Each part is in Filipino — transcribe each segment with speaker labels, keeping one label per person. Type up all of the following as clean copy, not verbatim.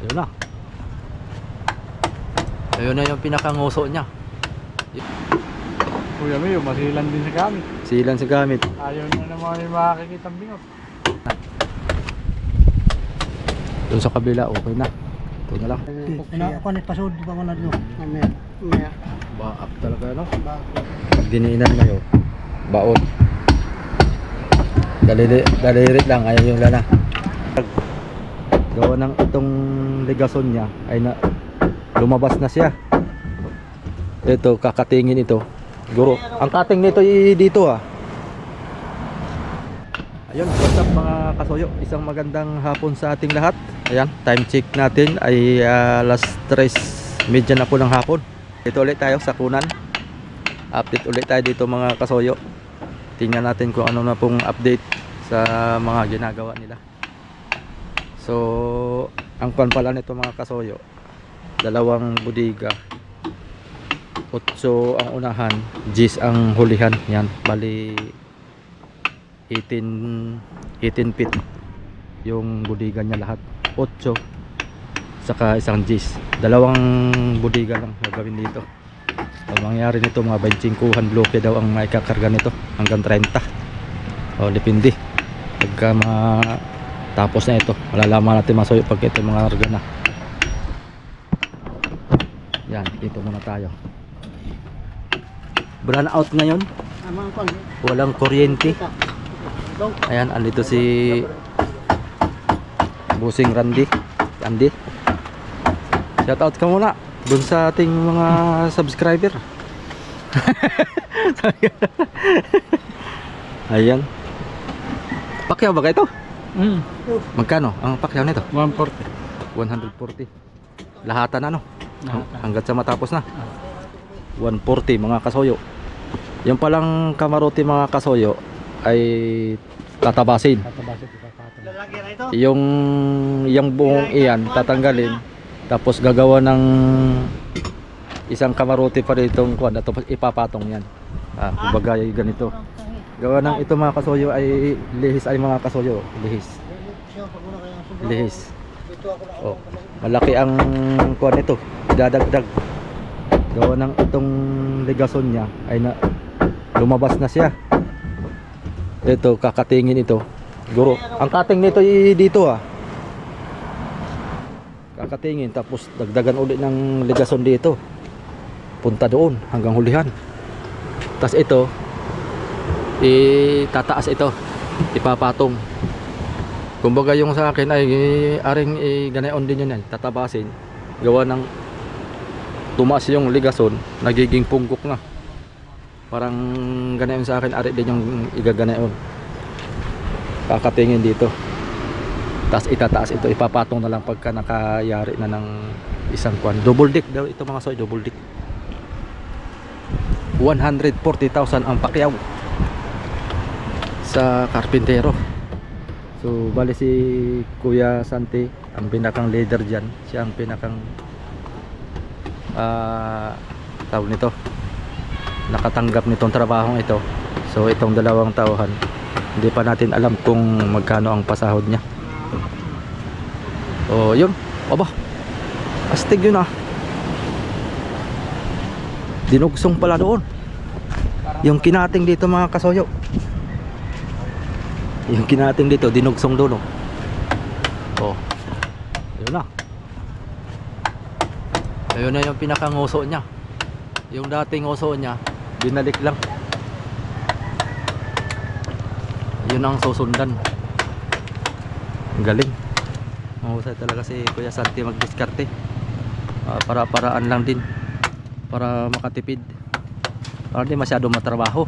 Speaker 1: Ayun na. Ayun na yung pinakanguso niya.
Speaker 2: Kuya Mayo, masilan din sa gamit.
Speaker 1: Silan sa gamit.
Speaker 2: Ayaw nyo naman yung makakikitang bingot.
Speaker 1: Doon sa kabila, okay na. Ito na lang.
Speaker 3: Ako ni pasod pa ko na doon. Mamaya.
Speaker 1: Baak talaga, no? Pag diniinan mo yun, baon. Dalirit lang, ayaw yung lana. Gawa ng itong ligason niya ay na lumabas na siya. Ito, kakatingin ito. Guro, ang cutting nito dito ah. Ayun, what's up mga kasuyo? Isang magandang hapon sa ating lahat. Ayan, time check natin ay alas 3:30 na po ng hapon. Dito ulit tayo sa Kunan. Update ulit tayo dito mga kasuyo. Tingnan natin kung ano na pong update sa mga ginagawa nila. So, ang pan pala nito mga kasuyo, dalawang bodega. 8 ang unahan, 10 ang hulihan. Yan, bali 18 feet yung bodega niya lahat. 8 saka isang 10. Dalawang bodega lang gagawin dito. Ang mangyari nito mga 25 bloke daw ang maikakarga nito hanggang 30. O depende. Pagka tapos na ito, malalaman natin masuyo pag ito mga karga na. Yan, dito muna tayo. Brown out ngayon. Walang kuryente. Ayan, andito si Busing Randy. Andy, shout out ka muna dun sa ating mga subscriber. Ayan. Pakyaw ba ito? Magkano ang pakyaw nito?
Speaker 2: 140.
Speaker 1: 140. Lahatan ano? Hanggat sa matapos na. 140 mga kasoyo. Yung palang kamarote mga kasoyo ay tatabasin. Yung buong iyan tatanggalin, tapos gagawa ng isang kamarote pa ditong kuwan, tapos ipapatong yan. Kumbaga ay ganito. Gawa ng ito mga kasoyo ay lihis ay mga kasoyo, lihis. Oh, malaki ang kuwan nito, dadagdag. Gawa ng itong ligason niya ay na lumabas na siya. Ito, kakatingin ito. Guro, ang cutting nito dito ah. Kakatingin, tapos dagdagan ulit ng ligason dito. Punta doon hanggang hulihan. Tapos ito, tataas ito, ipapatong. Kumbaga yung sa akin ay aring ganayon din yun yan, tatabasin. Gawa ng tumaas yung ligason, nagiging punggok na. Parang ganayon sa akin, ari din yung igaganayon. Kakatingin dito. Tapos itataas ito, ipapatong na lang pagka nakayari na ng isang kwan. Double deck daw ito mga soy, double deck. 140,000 ang pakyaw sa karpintero. So bali si Kuya Santi ang pinakang leader dyan. Siya ang pinakang tawag nito, nakatanggap nitong trabahong ito. So itong dalawang tauhan, hindi pa natin alam kung magkano ang pasahod niya. O yun, aba, astig yun ah. Dinugsong pala doon yung kinating dito mga kasoyo. Yung kinating dito, dinugsong doon oh. Yun na. Ayun na yung pinakanguso niya. Yung dating uso niya, binalik lang. Yun ang susundan. Ang galing. Mahusay talaga si Kuya Santi magdiskarte. Para-paraan lang din, para makatipid, para di masyado matrabaho.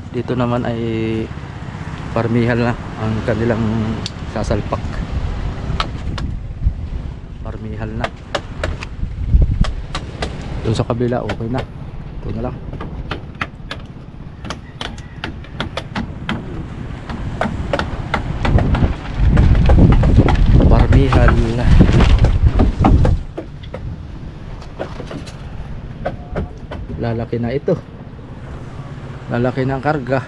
Speaker 1: Dito naman ay parmihal na ang kanilang sasalpak. Parmihal na. Doon sa kabila okay na. Ito na lang. Parmihal na. Lalaki na ito. lalaki ng karga.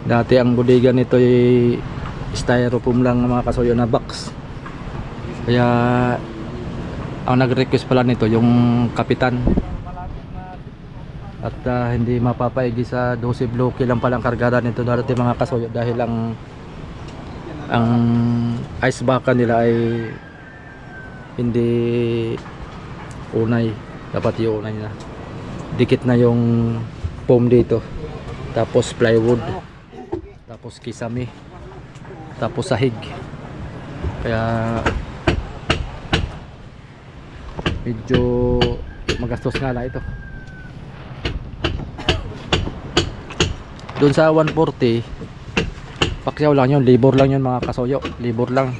Speaker 1: Dati ang bodega nito ay styrofoam lang mga kasuyo na box. Kaya ang nag-request pala nito yung kapitan. At hindi mapapaigi sa 12 bloke lang palang kargada nito dati mga kasuyo dahil ang ice baka nila ay hindi unay, dapat yung unay na dikit na yung foam dito, tapos plywood, tapos kisame, tapos sahig, kaya medyo magastos nga lang ito. Doon sa 140 pakyaw lang yun, labor lang yun mga kasuyo, labor lang,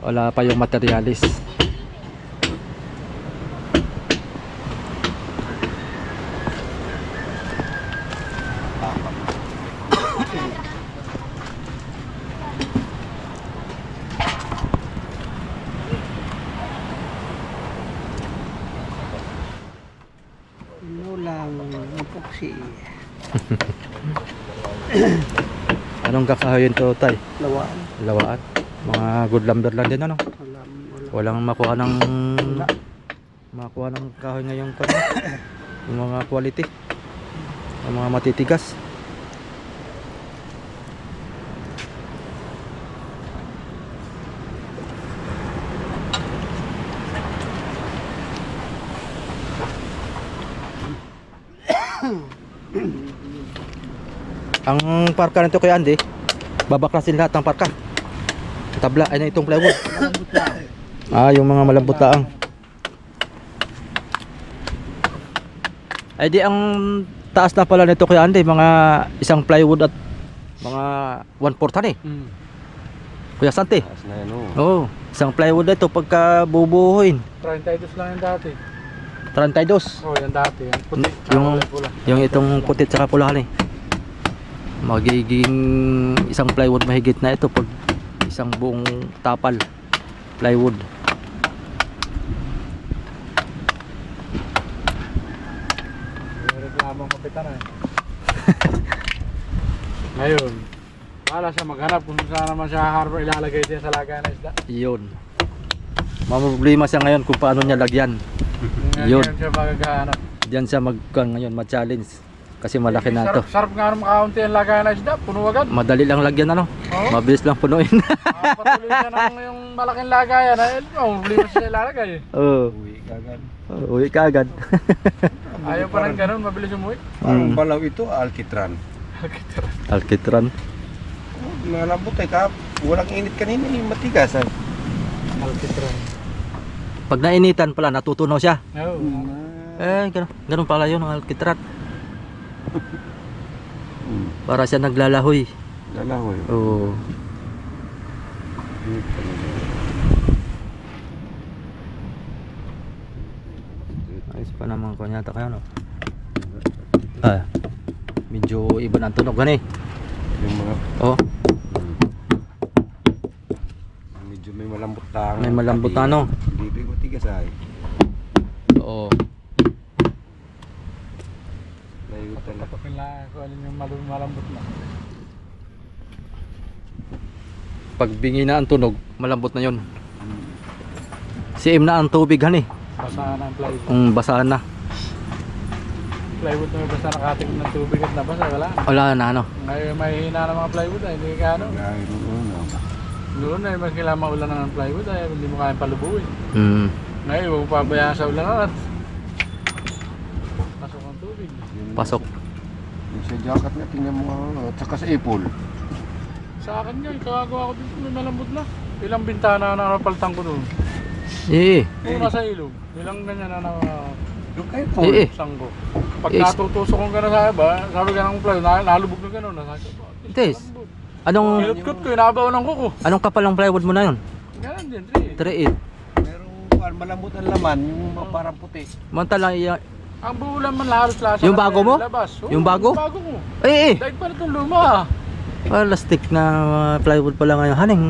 Speaker 1: wala pa yung materialis.
Speaker 3: Ano lang, epoxy.
Speaker 1: Anong kakahayin to, tay?
Speaker 3: Lawaan.
Speaker 1: Lawaan. Mga good lumber lang din ano.
Speaker 3: Wala.
Speaker 1: Walang makuha ng kahoy ngayong yung mga quality. Yung mga matitigas. Ang parka nito kay Andy, babaklasin lahat ng parka. Tabla, ay na itong plywood. Yung mga malambot laang. Ay di ang taas na pala nito kay Andy, mga isang plywood at mga 1/4 Kuya Santi.
Speaker 4: Taas na yan,
Speaker 1: Oo, isang plywood na ito pagka bubuhuin.
Speaker 2: 32 lang yung dati.
Speaker 1: 32.
Speaker 2: Oh, yan dati. Yan puti.
Speaker 1: Yung
Speaker 2: pula.
Speaker 1: yung itong putit saka pulahan magiging isang plywood mahigit na ito pag isang buong tapal plywood.
Speaker 2: Yung reklamong kapitan eh. Ngayon, wala siya maghanap kung saan naman siya harbor ilalagay din sa lagayan na isda.
Speaker 1: Yun. Problema siya ngayon kung paano niya lagyan. Yun.
Speaker 2: Ngayon siya maghahanap.
Speaker 1: Diyan siya mag-challenge kasi malaki na ito.
Speaker 2: Sarap nga nung makaunti ang lagayan na isda, puno agad.
Speaker 1: Madali lang lagyan ano.
Speaker 2: Oo.
Speaker 1: Mabilis lang punuin.
Speaker 2: Patuloy siya ng yung malaking lagayan ay problema siya ilalagay.
Speaker 1: Oo.
Speaker 4: Uwi kagad.
Speaker 1: Uwi ka agad.
Speaker 2: Ayaw pa ng ganun, mabilis umuwi.
Speaker 4: Parang balaw ito, alkitran.
Speaker 1: Alkitran.
Speaker 4: Malambot walang init kanina, matigas.
Speaker 2: Alkitran.
Speaker 1: Pag nainitan pala natutunaw siya.
Speaker 2: Oo.
Speaker 1: Ganun pala yun ang alkitran. Para siya naglalahoy.
Speaker 4: Lalahoy.
Speaker 1: Oo. Ayos pa naman ko yata kayo no. Medyo iba na ang tunog gani.
Speaker 4: Yung mga
Speaker 1: Oh,
Speaker 4: medyo may malambot na.
Speaker 1: may malambot na ano.
Speaker 4: Dito yung matigas ay.
Speaker 1: Oo.
Speaker 4: Layutan na.
Speaker 2: Kung alin yung malambot na.
Speaker 1: Pag bingi na ang tunog, malambot na 'yon. Siim na ang tubig hani.
Speaker 2: Basahan ang plywood.
Speaker 1: Basahan na.
Speaker 2: Plywood na may basta nakatingin ng tubig at nabasa, wala.
Speaker 1: Wala na ano.
Speaker 2: Ngayon may hina ng mga plywood ay hindi ka ano. Noon ay mas kailangan maulan na ng plywood ay hindi mo kayang palubuin. Ngayon huwag mo pabayaan sa ulan at pasok ang tubig.
Speaker 1: Pasok.
Speaker 4: Yung sa jacket nga, tingnan mo at saka sa ipol.
Speaker 2: Sa akin nga, ikagawa ko dito may malambot na. Ilang bintana na napaltang ko doon. Una sa ilog. Ilang ganyan na
Speaker 4: Yung kay ipol.
Speaker 2: sanggo. Pag natutusok kong gano'n sa iba, sabi ka ng plywood, nalubog na gano'n.
Speaker 1: Tes. Anong
Speaker 2: Ilot-kot ko, inabaw ng kuko.
Speaker 1: anong kapal ng plywood mo na 'yon?
Speaker 2: Ganun din,
Speaker 1: 3/8.
Speaker 4: Merong malambot ang laman, yung parang puti.
Speaker 1: Mantala
Speaker 2: Ang buulan man halos lasa.
Speaker 1: Yung bago mo?
Speaker 2: Labas. Oo,
Speaker 1: Yung bago?
Speaker 2: Yung bago ko.
Speaker 1: eh
Speaker 2: Dahil pa na itong luma.
Speaker 1: plastic na plywood pala ngayon. Haning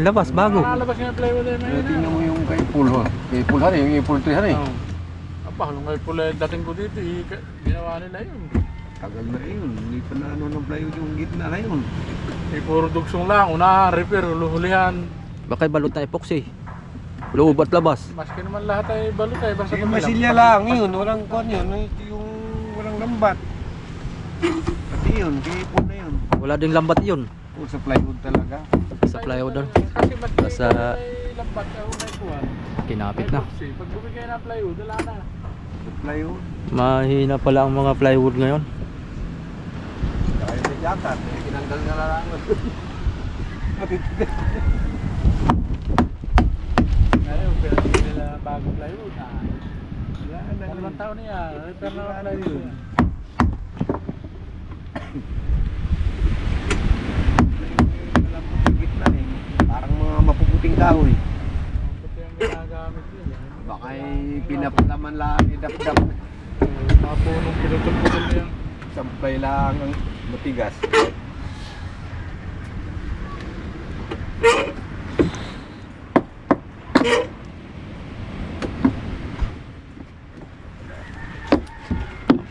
Speaker 1: labas bago.
Speaker 2: Nalabas nga yung plywood ay may
Speaker 4: Tingnan mo yung kay ipol. Kay ipol hari, yung ipol 3 hari.
Speaker 2: Oo. Aba, nung ngayon pula yung dating ko dito, ginawa nila yun.
Speaker 4: Tagal na yun. Hindi pa na ano ng plywood yung gitna na yun.
Speaker 2: Puro dugsong lang, unahan, repair, hulihan.
Speaker 1: Baka balot na epoxy. Loob at labas.
Speaker 2: Maski naman lahat ay balot ay basta
Speaker 4: Yung
Speaker 2: kabilang.
Speaker 4: masilya lang yun. Walang kwan yun. Ito yung walang lambat. Pati yun. Kipon na yun.
Speaker 1: Wala ding lambat yun.
Speaker 4: O sa plywood talaga.
Speaker 1: Sa plywood doon.
Speaker 2: Kasi maski
Speaker 1: Sa-
Speaker 2: may lambat ka, may kuwan.
Speaker 1: Kinapit
Speaker 2: May
Speaker 1: na.
Speaker 2: box eh. Pag bumigay ng plywood, wala na.
Speaker 4: Sa plywood.
Speaker 1: Mahina pala ang mga plywood ngayon.
Speaker 4: Kaya may jacket. Kinanggal na lang.
Speaker 2: Ngayon, pinagay nila bagong plywood. Dalawang taon na yan, repair na ang plywood.
Speaker 4: Gitna eh. Parang mga mapuputing kahoy.
Speaker 2: Puti ang ginagamit yun.
Speaker 4: Baka pinapalaman lang idap-dap.
Speaker 2: Mga punong pinutol-putol na yan.
Speaker 4: Sampay lang ang matigas.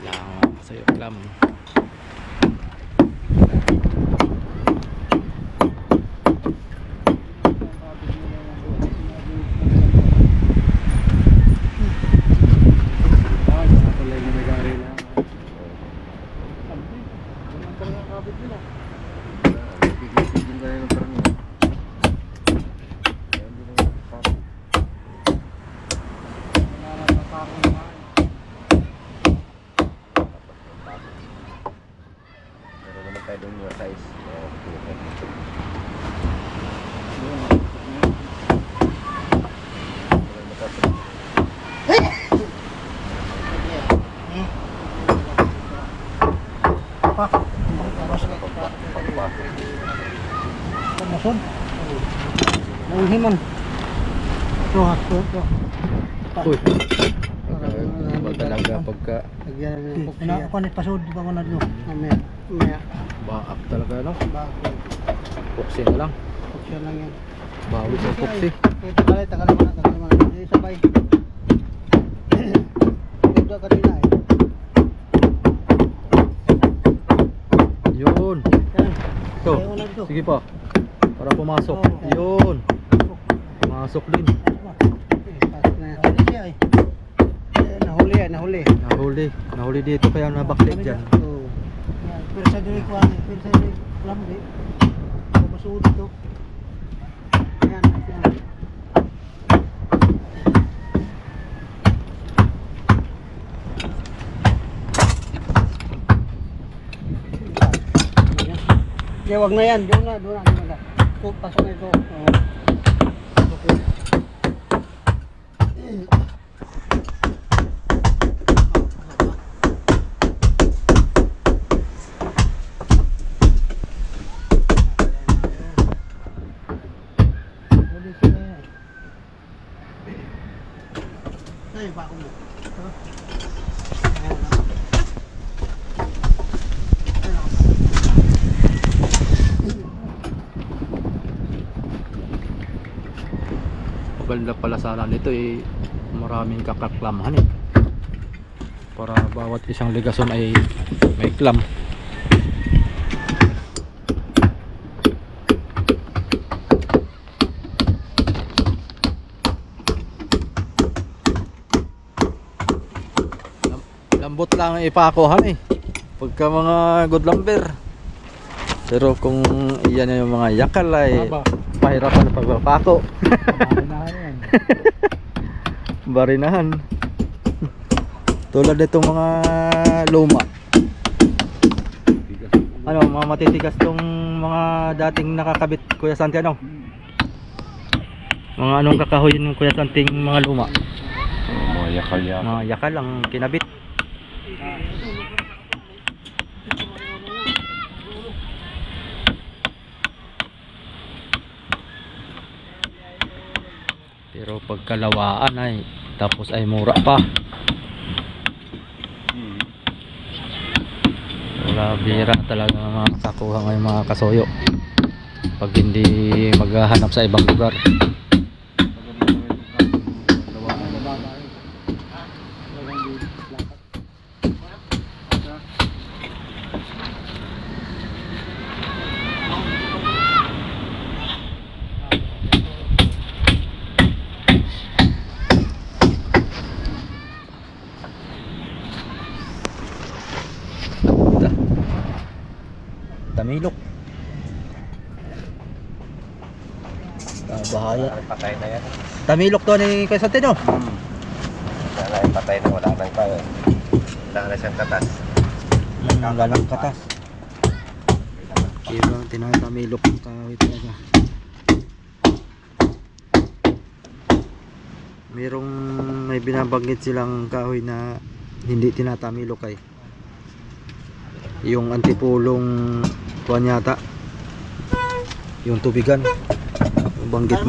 Speaker 1: Lang sa'yo, klam.
Speaker 2: Ay, mga pala yung nag-aari na. Sabi, ganyan talaga ang kabit nila.
Speaker 4: Pigil-pigil na yung parang yun. Kaya hindi naman parang.
Speaker 2: Wala na napako na.
Speaker 4: Meron naman tayo doon yung size.
Speaker 3: Masod. Nauhiman. Ito ha. Ito.
Speaker 1: Uy. Ba talaga pagka
Speaker 3: Lagyan ng epoxy. Ako ni pasod di ba ko na dito. Mamaya. Mamaya.
Speaker 1: baak talaga no?
Speaker 3: Bago.
Speaker 1: Epoxy na lang.
Speaker 3: Epoxy lang yan.
Speaker 1: Bawi sa epoxy.
Speaker 3: Ito pala, tagal naman. Hindi sabay. Ito kanina eh.
Speaker 1: Yun.
Speaker 3: Yan.
Speaker 1: Ito.
Speaker 3: Ayaw na dito.
Speaker 1: Sige pa. Para pumasok.
Speaker 3: Oo.
Speaker 1: Yun. Pumasok din.
Speaker 3: Pasok na yan. Hindi siya eh. Nahuli yan, nahuli.
Speaker 1: Nahuli. Nahuli dito kaya nabaklik dyan.
Speaker 3: Oo. Yan, pero sa dili ko ano, pero sa dili alam di. Masuod dito. Yan, yan. Okay, wag na yan. Doon na. Ito, pasok na ito. Oo. Okay. Ay, bako mo. Ito. Ayan,
Speaker 1: Maganda pala sana nito eh. Maraming kakaklamahan eh. Para bawat isang ligason ay may clam. Lambot lang ang ipakuhan eh. Pagka mga good lumber. Pero kung iyan yung mga yakal ay
Speaker 2: Aba,
Speaker 1: pahirapan na pagpapako.
Speaker 2: marinahan yan.
Speaker 1: Barinahan. Tulad nitong mga luma. Ano, mga matitigas tong mga dating nakakabit Kuya Santi ano? Mga anong kakahoy ng Kuya Santing mga luma?
Speaker 4: Mga yakal-yakal.
Speaker 1: Mga yakal ang kinabit. Pero pagkalawaan ay tapos ay mura pa. Wala, bira talaga makakuha ngayon mga kasoyo pag hindi maghahanap sa ibang lugar. Tamilok. Bahaya.
Speaker 4: Patay na yan.
Speaker 1: Tamilok to ni Kaisantino.
Speaker 4: Sana ay patay na, wala nang pa. Wala na siyang katas.
Speaker 1: Wala lang katas. Kaya tinatamilok ang kahoy talaga. Merong may binabanggit silang kahoy na hindi tinatamilok ay yung antipulong tuwan yata, yung tubigan, yung banggit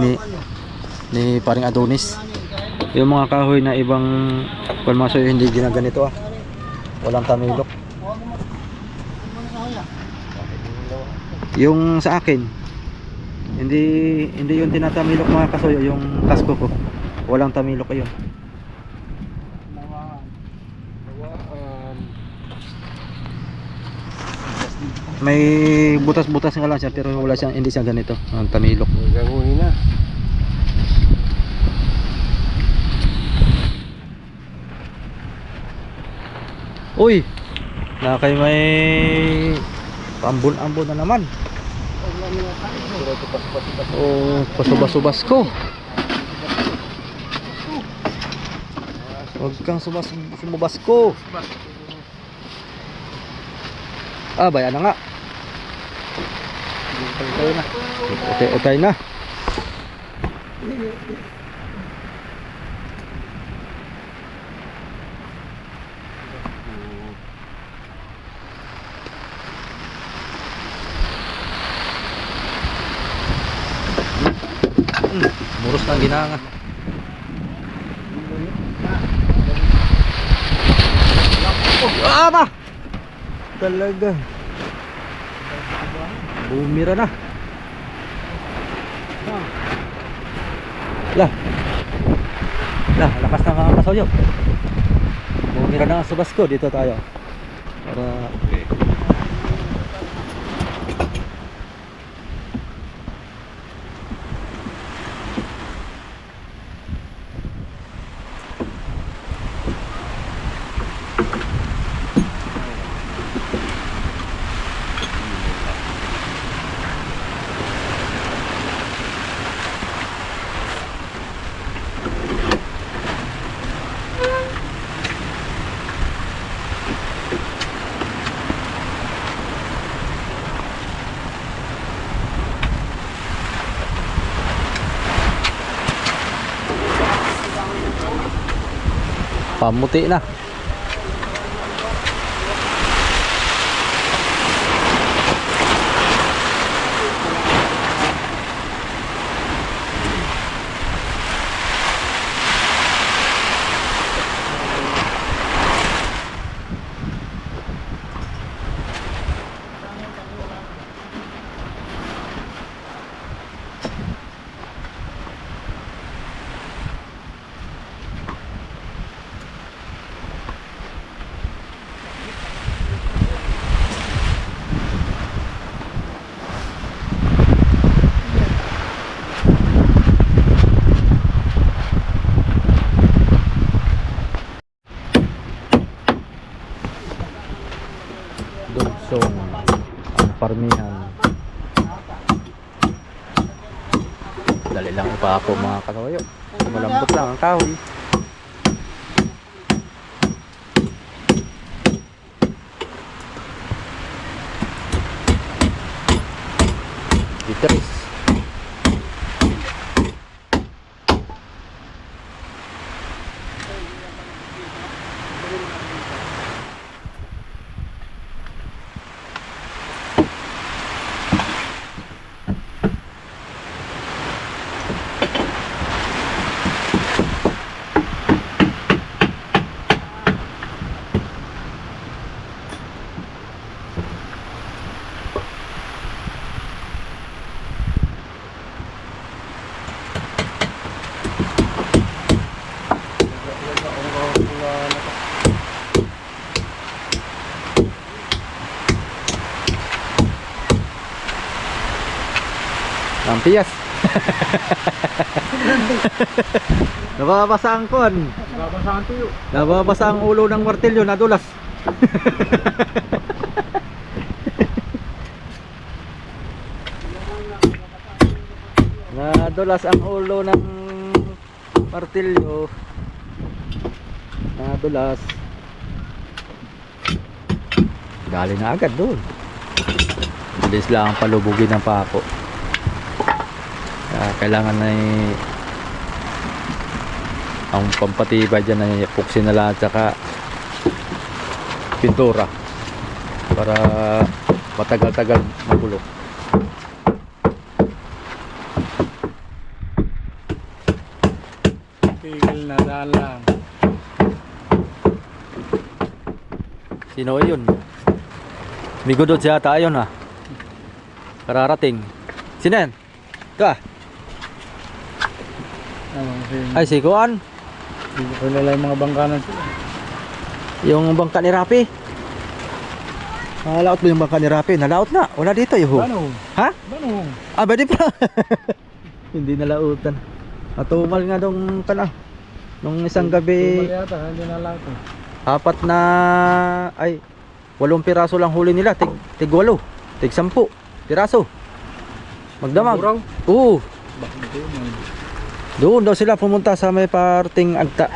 Speaker 1: ni paring Adonis. Yung mga kahoy na ibang palmasoy hindi ginaganito walang tamilok. Yung sa akin hindi yung tinatamilok mga kasoyo, yung kasko ko walang tamilok ayun. May butas-butas nga lang siya pero wala siyang, hindi siya ganito ang tamilok.
Speaker 4: Gagawin na.
Speaker 1: Uy, na kayo may ambon-ambon na naman. Oh, pasubas-subas ko. Huwag kang sumubas ko. Bayan na nga. Okay na. Muros na ginanga. Ba! Talaga. Bumira na. Lah. Lakas na nga kasoyo. Bumira na ang subas ko. Dito tayo. Para pamuti na. Dugsong ang parmihan. Dali lang pa ako mga kasoyo. Malambot lang ang kahoy. Ditris. Lampias. Nababasa ang kon.
Speaker 2: Nababasa ang tuyo.
Speaker 1: Nababasa ang ulo ng martilyo, nadulas. Nadulas ang ulo ng martilyo. Nadulas. Galing na agad doon. Bilis lang ang palubugin ng pako. Kaya kailangan na ang pampatibay dyan ay epoxy na lahat saka pintura para matagal-tagal magulo.
Speaker 2: Tigil na, daan lang.
Speaker 1: Sino yun? Migudod siya ata yun ha. Kararating. Sino yan? Ka?
Speaker 2: Ano kasi,
Speaker 1: Ay si Kuan.
Speaker 2: hindi ko kilala yung mga bangkanan sila.
Speaker 1: Yung bangka ni Rapi. Nalaot mo yung bangka ni Rapi? Nalaot na. Wala dito yuhu.
Speaker 2: Banong.
Speaker 1: Ha?
Speaker 2: Banong.
Speaker 1: Ah, pwede pa. Hindi nalautan. Natumal nga dong kana. Nung isang gabi,
Speaker 2: Tumal yata, hindi na lahat eh.
Speaker 1: 8 piraso lang huli nila. Tig 8. Tig 10 piraso. Magdamag.
Speaker 2: Buraw?
Speaker 1: Oo.
Speaker 2: Bakit ito yun?
Speaker 1: Doon daw sila pumunta sa may parting Agta.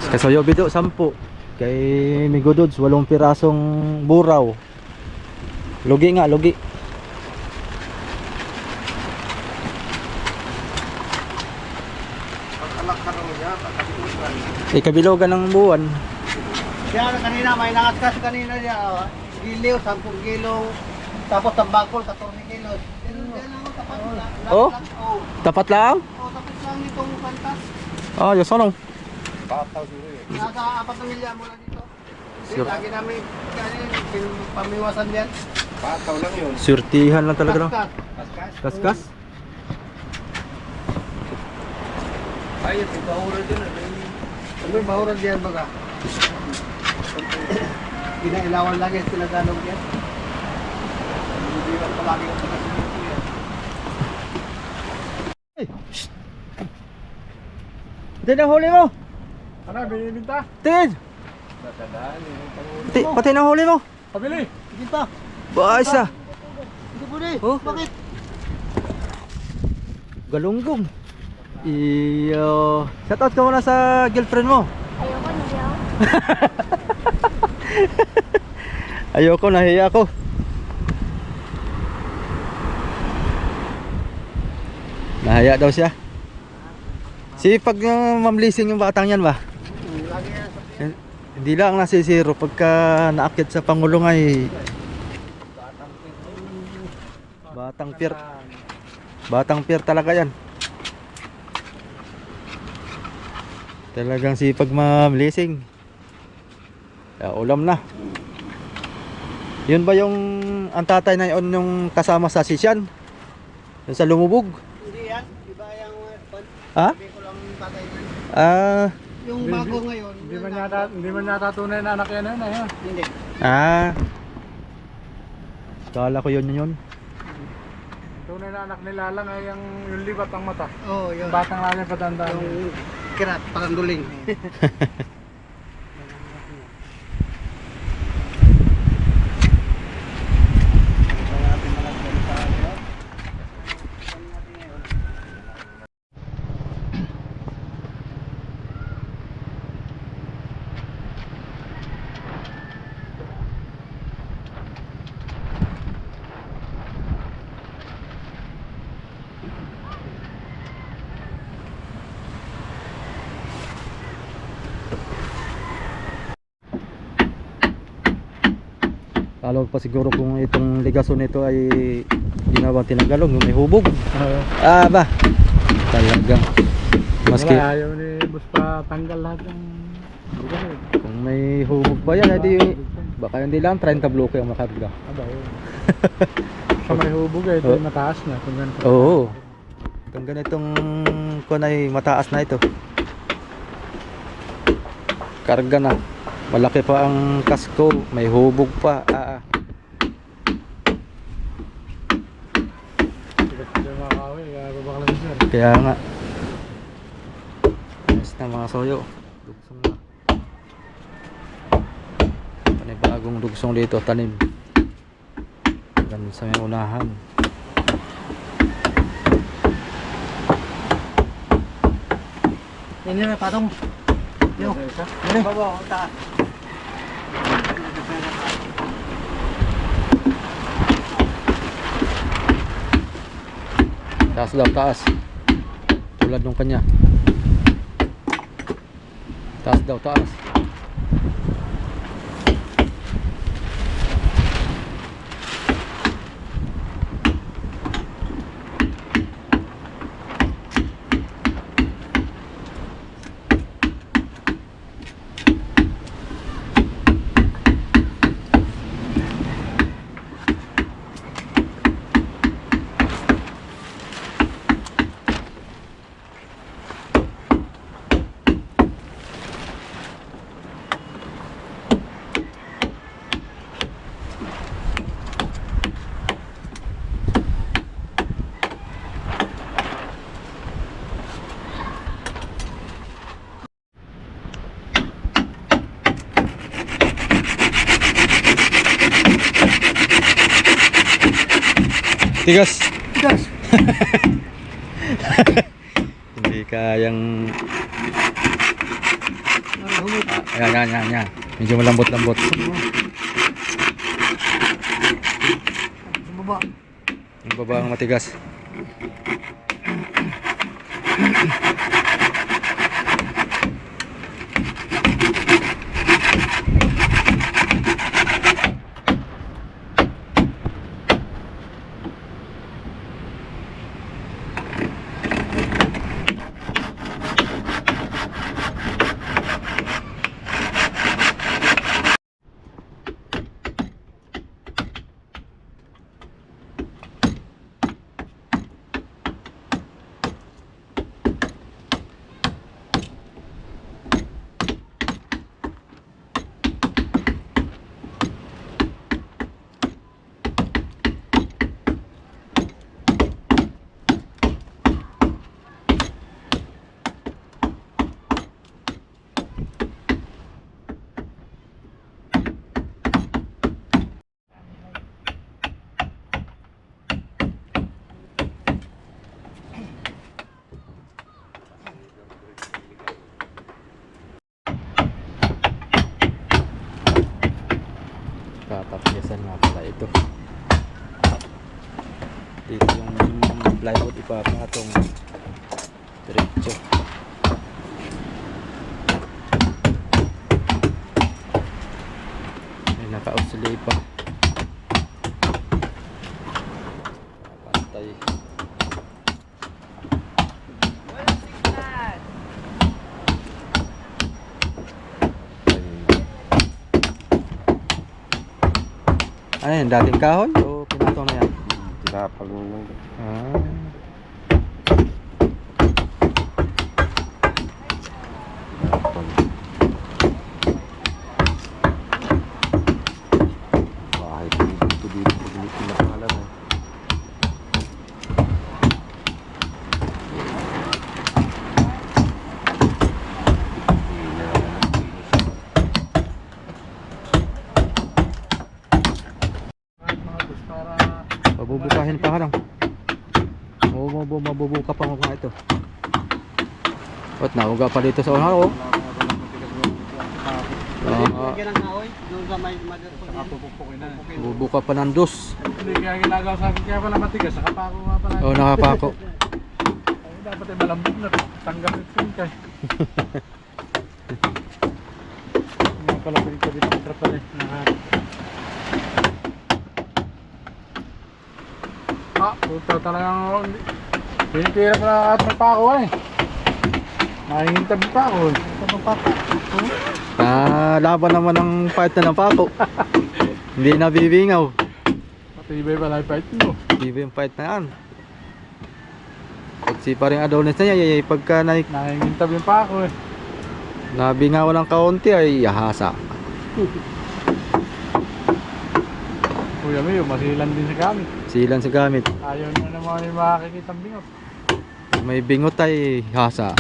Speaker 1: Kasoyo bido 10. Kay Migodods 8 pirasong buraw. Lugi nga, lugi. Kabilogan ng buwan.
Speaker 3: Siya kanina, may nangatkas kanina niya. Giliw, 10 kilo. Tapos tambakol, 14 kilos. Yan lang, tapat lang.
Speaker 1: Oh?
Speaker 3: Oh,
Speaker 1: Tapat lang?
Speaker 3: tapos lang itong pantas.
Speaker 1: Ah, yes, ano?
Speaker 3: Nasa 4 na milya mula dito.
Speaker 1: Sure.
Speaker 3: Lagi namin pamiwasan yan.
Speaker 4: Pataw lang yun.
Speaker 1: Surtihan lang talaga no?
Speaker 3: Kaskas.
Speaker 1: Kaskas?
Speaker 4: Ay, ito bahura dyan.
Speaker 3: Ano yung bahuran diyan baga? Pinailawan lagi, sinagalog yan. Hindi lang palagi ang pagkasunod yan.
Speaker 1: Hindi na huli mo!
Speaker 2: Ano, binibinta?
Speaker 1: Tin! Pati na huli mo!
Speaker 2: Pabili!
Speaker 3: Sige pa.
Speaker 1: Baas ah!
Speaker 3: Hindi po
Speaker 1: Oh.
Speaker 3: Bakit?
Speaker 1: Galunggong! Iyo! Shoutout ka muna sa girlfriend mo!
Speaker 5: Ayoko, hindi ako.
Speaker 1: Ayoko, nahiya ako. Nahiya daw siya. Sipag ng mamlising yung batang yan ba?
Speaker 3: Lagi yan sa
Speaker 1: Hindi lang nasisiro pagka naakyat sa Pangulong ay Batang pier talaga yan. Talagang sipag mamlising. Ulam na. Yun ba yung ang tatay na yun yung kasama sa sisyan? Yung sa lumubog?
Speaker 3: Hindi yan. Iba yung
Speaker 1: Ha?
Speaker 3: sabi ko lang yung tatay ko. Yung
Speaker 2: Hindi-
Speaker 3: bago ngayon.
Speaker 2: Hindi man yata tunay na anak yan yun. Ayun.
Speaker 3: Hindi.
Speaker 1: Kala ko yun.
Speaker 2: Tunay na anak nila lang ay yung libat ang mata.
Speaker 3: Oo, yun.
Speaker 2: Yung batang lalim patanda.
Speaker 3: Yung kirat, paranduling.
Speaker 1: Lalo pa siguro kung itong ligason nito ay ginawang tinagalong, yung may hubog. Ba? Talaga. Maski
Speaker 2: Wala, ayaw ni Bus pa tanggal lahat ng lugar eh.
Speaker 1: kung may hubog pa yan, edi baka hindi lang 30 bloke ang makarga.
Speaker 2: Aba yun. Sa may hubog eh, ito
Speaker 1: Oh.
Speaker 2: yung mataas na. Kung ganito.
Speaker 1: Oo. Itong ganitong kun ay mataas na ito. Karga na. Malaki pa ang kasko, may hubog pa.
Speaker 2: Hindi makakawi, kaya babakla na sir.
Speaker 1: Kaya nga. Ayos na mga soyo. Dugsong na. Panibagong dugsong dito, tanim. Hanggang sa may unahan.
Speaker 3: Yan yun, patong. Yo. Dali. Baba, taas.
Speaker 1: Taas daw, taas. Tulad nung kanya. Taas daw, taas. Tigas.
Speaker 3: Tigas.
Speaker 1: Hindi kayang yan. Medyo malambot-lambot.
Speaker 3: Baba.
Speaker 1: Yung baba ang matigas. Tatapyasan nga pala ito. Dito yung plywood ipapatong diretso. May naka-oscillate pa. Pantay. Ano yan? Dating kahoy o pinatong na yan?
Speaker 4: Tinapag mo lang.
Speaker 1: Ah.
Speaker 4: Bahay dito pag hindi pinakalan eh.
Speaker 1: Pabubukahin pa lang. Oo, mabubuka pa nga ito. At nauga pa dito sa unahan.
Speaker 3: Lagyan ng kahoy. Doon sa may
Speaker 2: Pupupukin na.
Speaker 1: Bubuka pa ng dos.
Speaker 2: Hindi kaya ginagawa sa akin kaya pala matigas. Nakapako nga pala.
Speaker 1: Oo, nakapako.
Speaker 2: Ay, dapat ay malambot na. Tanggap ito yun kay. Mga pala pinito dito ang trapal eh. Puta talagang pinitira pala at magpako eh. Nakahingintab pa ako eh. Ito magpako.
Speaker 1: Laban naman ang fight na ng pako. Hindi na bibingaw.
Speaker 2: Matibay pala yung fight mo.
Speaker 1: Hindi yung fight na yan. Pag si paring Adonis na yan, pagka
Speaker 2: Nakahingintab yung pako eh.
Speaker 1: nabingaw ng kaunti ay yahasa.
Speaker 2: Kuya Mayo, masilan din sa gamit.
Speaker 1: Silan sa gamit.
Speaker 2: Ayaw nyo naman yung makakikitang bingot.
Speaker 1: May bingot ay hasa.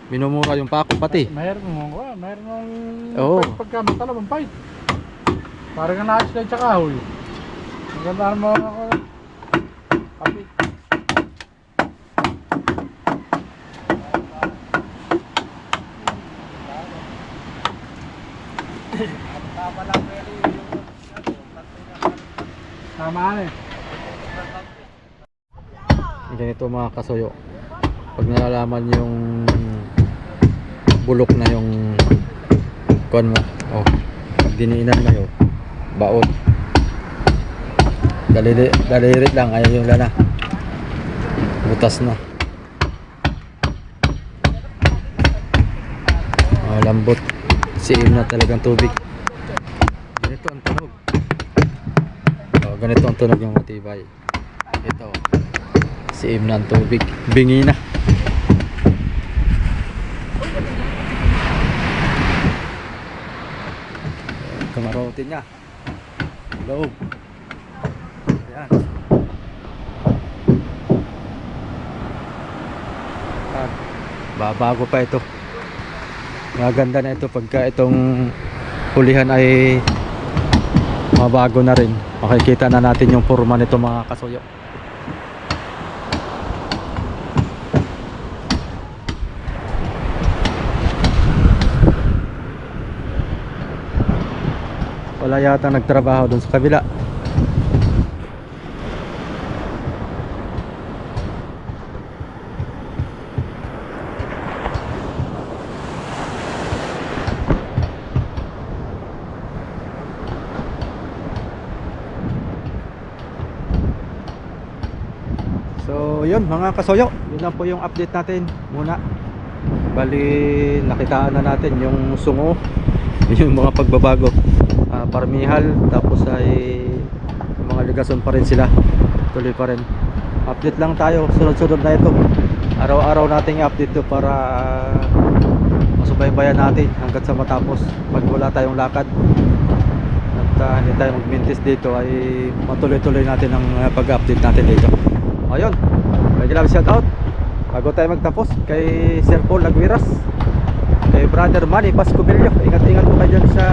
Speaker 1: Minumura yung pako pati.
Speaker 2: Mayroon mo ko, mayroon mong
Speaker 1: Oo.
Speaker 2: pagka matalab ang fight. Parang na-slide sa kahoy. Maganda mo ako. Kapit. Tama eh.
Speaker 1: Ganito mga kasuyo. Pag nalalaman yung bulok na yung kuan mo, oh, diniinan mo yun, baot. Dalirit lang, ayaw yung lana. Butas na. Oh, lambot. Siim na talagang tubig. Ganito ang tunog. Oh, ganito ang tunog ng matibay. Ito. Siim na ang tubig. Bingi na. Kamarote niya. Loob. Ayan. At babago pa ito. Maganda na ito pagka itong hulihan ay mabago na rin. Makikita na natin yung forma nito mga kasuyo. Wala yata nagtrabaho dun sa kabila. So yun mga kasoyo, yun lang po yung update natin muna. Bali nakitaan na natin yung sungo, yung mga pagbabago, parmihal, tapos ay mga ligason pa rin sila, tuloy pa rin. Update lang tayo, sunod-sunod na ito. Araw-araw nating update to para masubaybayan natin hanggat sa matapos. Pag wala tayong lakad at hindi tayo magmintis dito ay matuloy-tuloy natin ang pag-update natin dito. Ayun, may love shout out bago tayo magtapos kay Sir Paul Lagwiras, kay Brother Manny Pascubilio, ingat-ingat po kayo dyan sa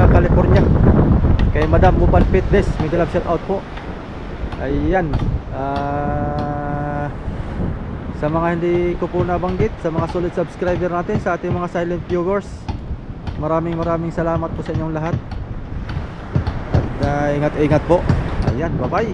Speaker 1: California, kay Madam Mupal Fitness, may love shout out po. Ayan, sa mga hindi ko po nabanggit, sa mga solid subscriber natin, sa ating mga silent viewers, maraming salamat po sa inyong lahat at ingat-ingat po. Ayan, bye bye.